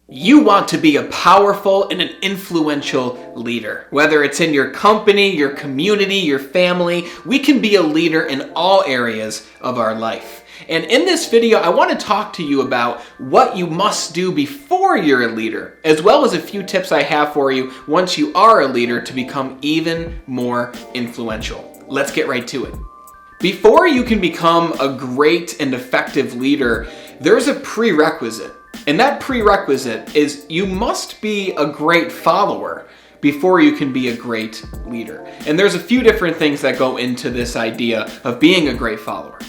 You want to be a powerful and an influential leader. Whether it's in your company, your community, your family, we can be a leader in all areas of our life. And in this video, I want to talk to you about what you must do before you're a leader, as well as a few tips I have for you once you are a leader to become even more influential. Let's get right to it. Before you can become a great and effective leader, there's a prerequisite. And that prerequisite is you must be a great follower before you can be a great leader. And there's a few different things that go into this idea of being a great follower.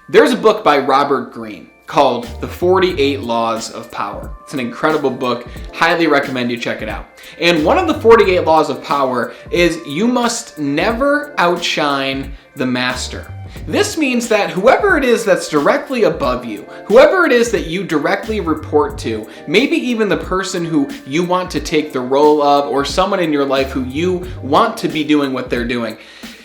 There's a book by Robert Greene called The 48 Laws of Power. It's an incredible book. Highly recommend you check it out. And one of the 48 Laws of Power is you must never outshine the master. This means that whoever it is that's directly above you, whoever it is that you directly report to, maybe even the person who you want to take the role of, or someone in your life who you want to be doing what they're doing,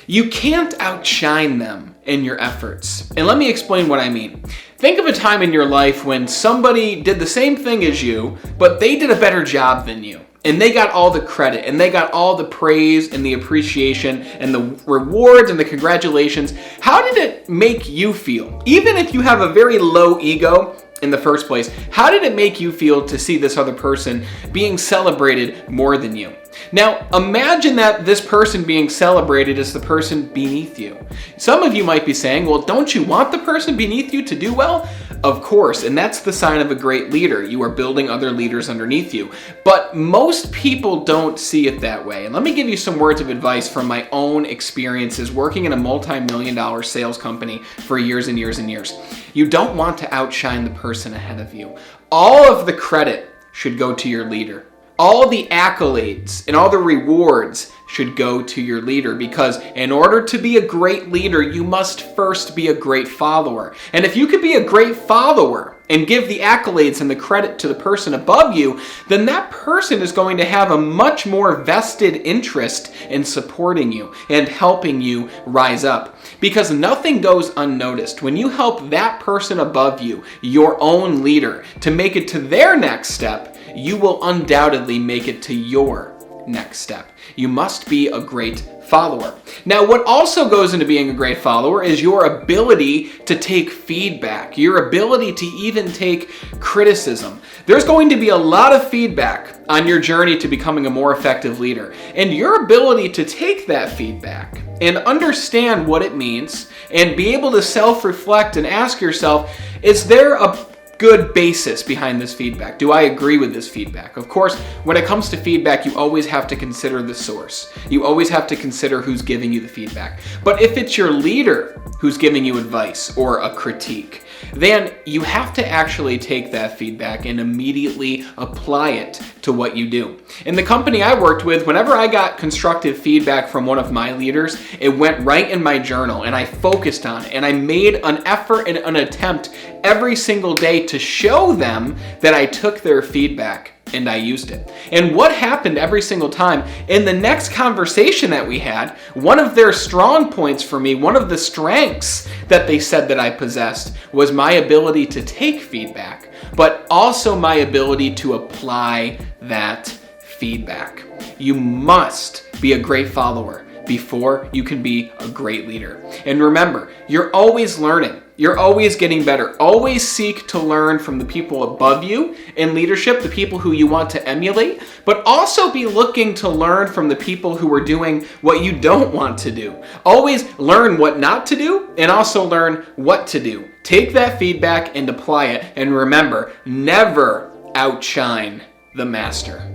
you can't outshine them in your efforts. And let me explain what I mean. Think of a time in your life when somebody did the same thing as you, but they did a better job than you. And they got all the credit, and they got all the praise and the appreciation and the rewards and the congratulations. How did it make you feel? Even if you have a very low ego in the first place, how did it make you feel to see this other person being celebrated more than you? Now, imagine that this person being celebrated is the person beneath you. Some of you might be saying, well, don't you want the person beneath you to do well? Of course, and that's the sign of a great leader. You are building other leaders underneath you. But most people don't see it that way. And let me give you some words of advice from my own experiences working in a multi-million-dollar sales company for years and years and years. You don't want to outshine the person ahead of you. All of the credit should go to your leader. All the accolades and all the rewards should go to your leader, because in order to be a great leader, you must first be a great follower. And if you could be a great follower and give the accolades and the credit to the person above you, then that person is going to have a much more vested interest in supporting you and helping you rise up. Because nothing goes unnoticed. When you help that person above you, your own leader, to make it to their next step, you will undoubtedly make it to your next step. You must be a great follower. Now, what also goes into being a great follower is your ability to take feedback, your ability to even take criticism. There's going to be a lot of feedback on your journey to becoming a more effective leader. And your ability to take that feedback and understand what it means and be able to self-reflect and ask yourself, is there a good basis behind this feedback? Do I agree with this feedback? Of course, when it comes to feedback, you always have to consider the source. You always have to consider who's giving you the feedback. But if it's your leader who's giving you advice or a critique, then you have to actually take that feedback and immediately apply it to what you do. In the company I worked with, whenever I got constructive feedback from one of my leaders, it went right in my journal and I focused on it, and I made an effort and an attempt every single day to show them that I took their feedback and I used it. And what happened every single time, in the next conversation that we had, one of their strong points for me, one of the strengths that they said that I possessed, was my ability to take feedback, but also my ability to apply that feedback. You must be a great follower before you can be a great leader. And remember, you're always learning. You're always getting better. Always seek to learn from the people above you in leadership, the people who you want to emulate, but also be looking to learn from the people who are doing what you don't want to do. Always learn what not to do and also learn what to do. Take that feedback and apply it. And remember, never outshine the master.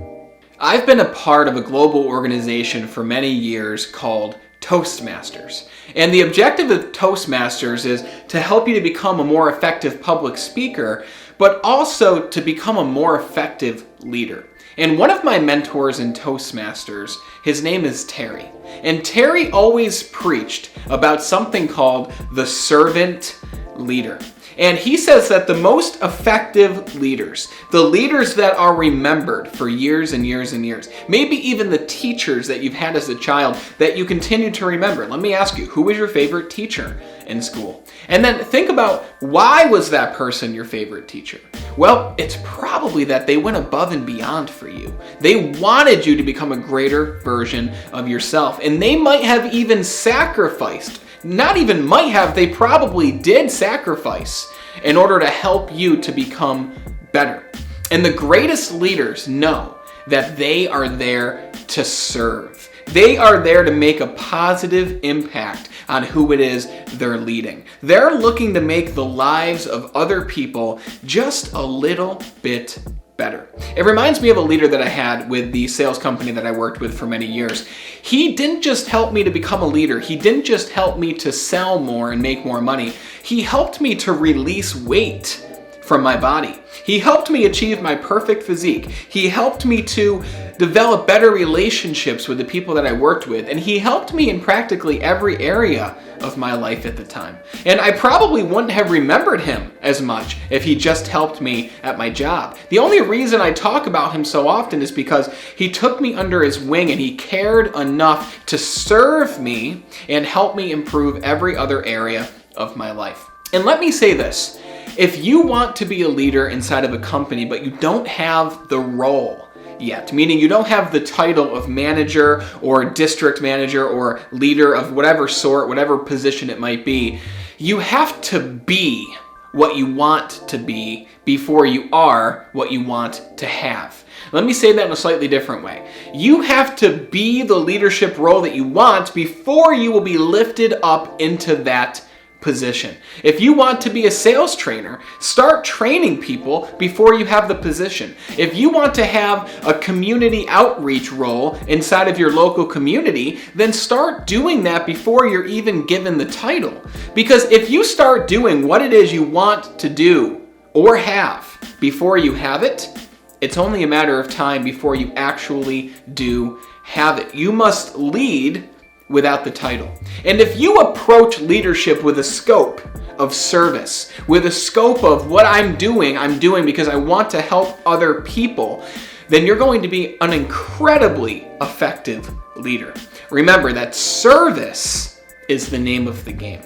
I've been a part of a global organization for many years called Toastmasters. And the objective of Toastmasters is to help you to become a more effective public speaker, but also to become a more effective leader. And one of my mentors in Toastmasters, his name is Terry. And Terry always preached about something called the servant leader. And he says that the most effective leaders, the leaders that are remembered for years and years and years, maybe even the teachers that you've had as a child that you continue to remember. Let me ask you, who was your favorite teacher in school. And then think about, why was that person your favorite teacher? Well, it's probably that they went above and beyond for you. They wanted you to become a greater version of yourself. And they might have even sacrificed, not even might have, they probably did sacrifice in order to help you to become better. And the greatest leaders know that they are there to serve. They are there to make a positive impact on who it is they're leading. They're looking to make the lives of other people just a little bit better. It reminds me of a leader that I had with the sales company that I worked with for many years. He didn't just help me to become a leader. He didn't just help me to sell more and make more money. He helped me to release weight from my body. He helped me achieve my perfect physique. He helped me to develop better relationships with the people that I worked with. And he helped me in practically every area of my life at the time. And I probably wouldn't have remembered him as much if he just helped me at my job. The only reason I talk about him so often is because he took me under his wing and he cared enough to serve me and help me improve every other area of my life. And let me say this. If you want to be a leader inside of a company, but you don't have the role yet, meaning you don't have the title of manager or district manager or leader of whatever sort, whatever position it might be, you have to be what you want to be before you are what you want to have. Let me say that in a slightly different way. You have to be the leadership role that you want before you will be lifted up into that position. If you want to be a sales trainer, start training people before you have the position. If you want to have a community outreach role inside of your local community, then start doing that before you're even given the title. Because if you start doing what it is you want to do or have before you have it, it's only a matter of time before you actually do have it. You must lead without the title. And if you approach leadership with a scope of service, with a scope of what I'm doing because I want to help other people, then you're going to be an incredibly effective leader. Remember that service is the name of the game.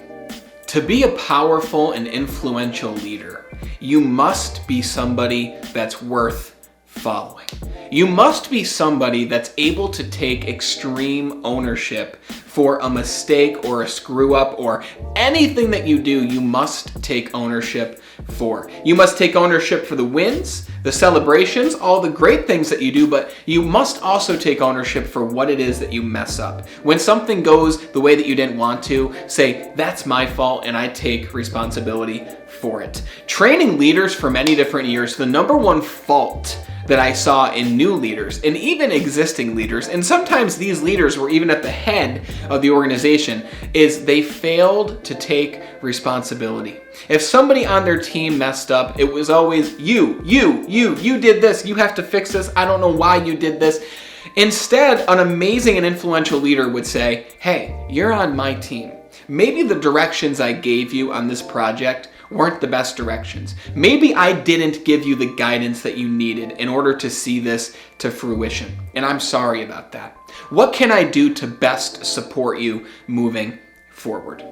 To be a powerful and influential leader, you must be somebody that's worth following. You must be somebody that's able to take extreme ownership for a mistake or a screw up or anything that you do. You must take ownership for. You must take ownership for the wins, the celebrations, all the great things that you do, but you must also take ownership for what it is that you mess up. When something goes the way that you didn't want to, say, that's my fault and I take responsibility for it. Training leaders for many different years, the number one fault that I saw in new leaders and even existing leaders, and sometimes these leaders were even at the head of the organization, is they failed to take responsibility. If somebody on their team messed up, it was always you did this, you have to fix this, I don't know why you did this. Instead, an amazing and influential leader would say, hey, you're on my team. Maybe the directions I gave you on this project weren't the best directions. Maybe I didn't give you the guidance that you needed in order to see this to fruition. And I'm sorry about that. What can I do to best support you moving forward?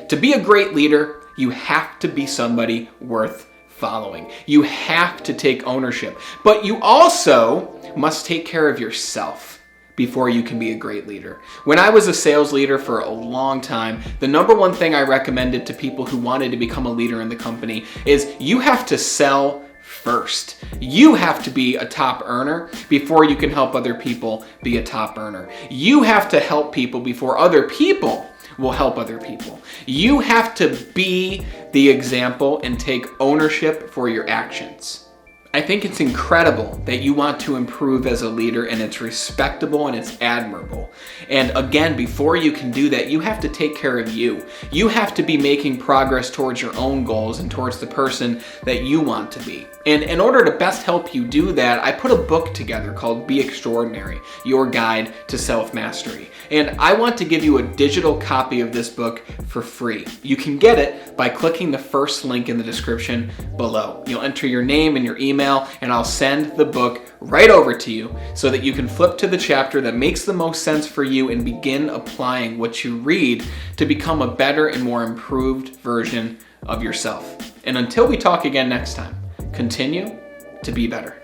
To be a great leader, you have to be somebody worth following. You have to take ownership, but you also must take care of yourself before you can be a great leader. When I was a sales leader for a long time, the number one thing I recommended to people who wanted to become a leader in the company is you have to sell first. You have to be a top earner before you can help other people be a top earner. You have to help people before other people will help other people. You have to be the example and take ownership for your actions. I think it's incredible that you want to improve as a leader, and it's respectable and it's admirable. And again, before you can do that, you have to take care of you. You have to be making progress towards your own goals and towards the person that you want to be. And in order to best help you do that, I put a book together called Be Extraordinary, Your Guide to Self-Mastery. And I want to give you a digital copy of this book for free. You can get it by clicking the first link in the description below. You'll enter your name and your email email and I'll send the book right over to you so that you can flip to the chapter that makes the most sense for you and begin applying what you read to become a better and more improved version of yourself. And until we talk again next time, continue to be better.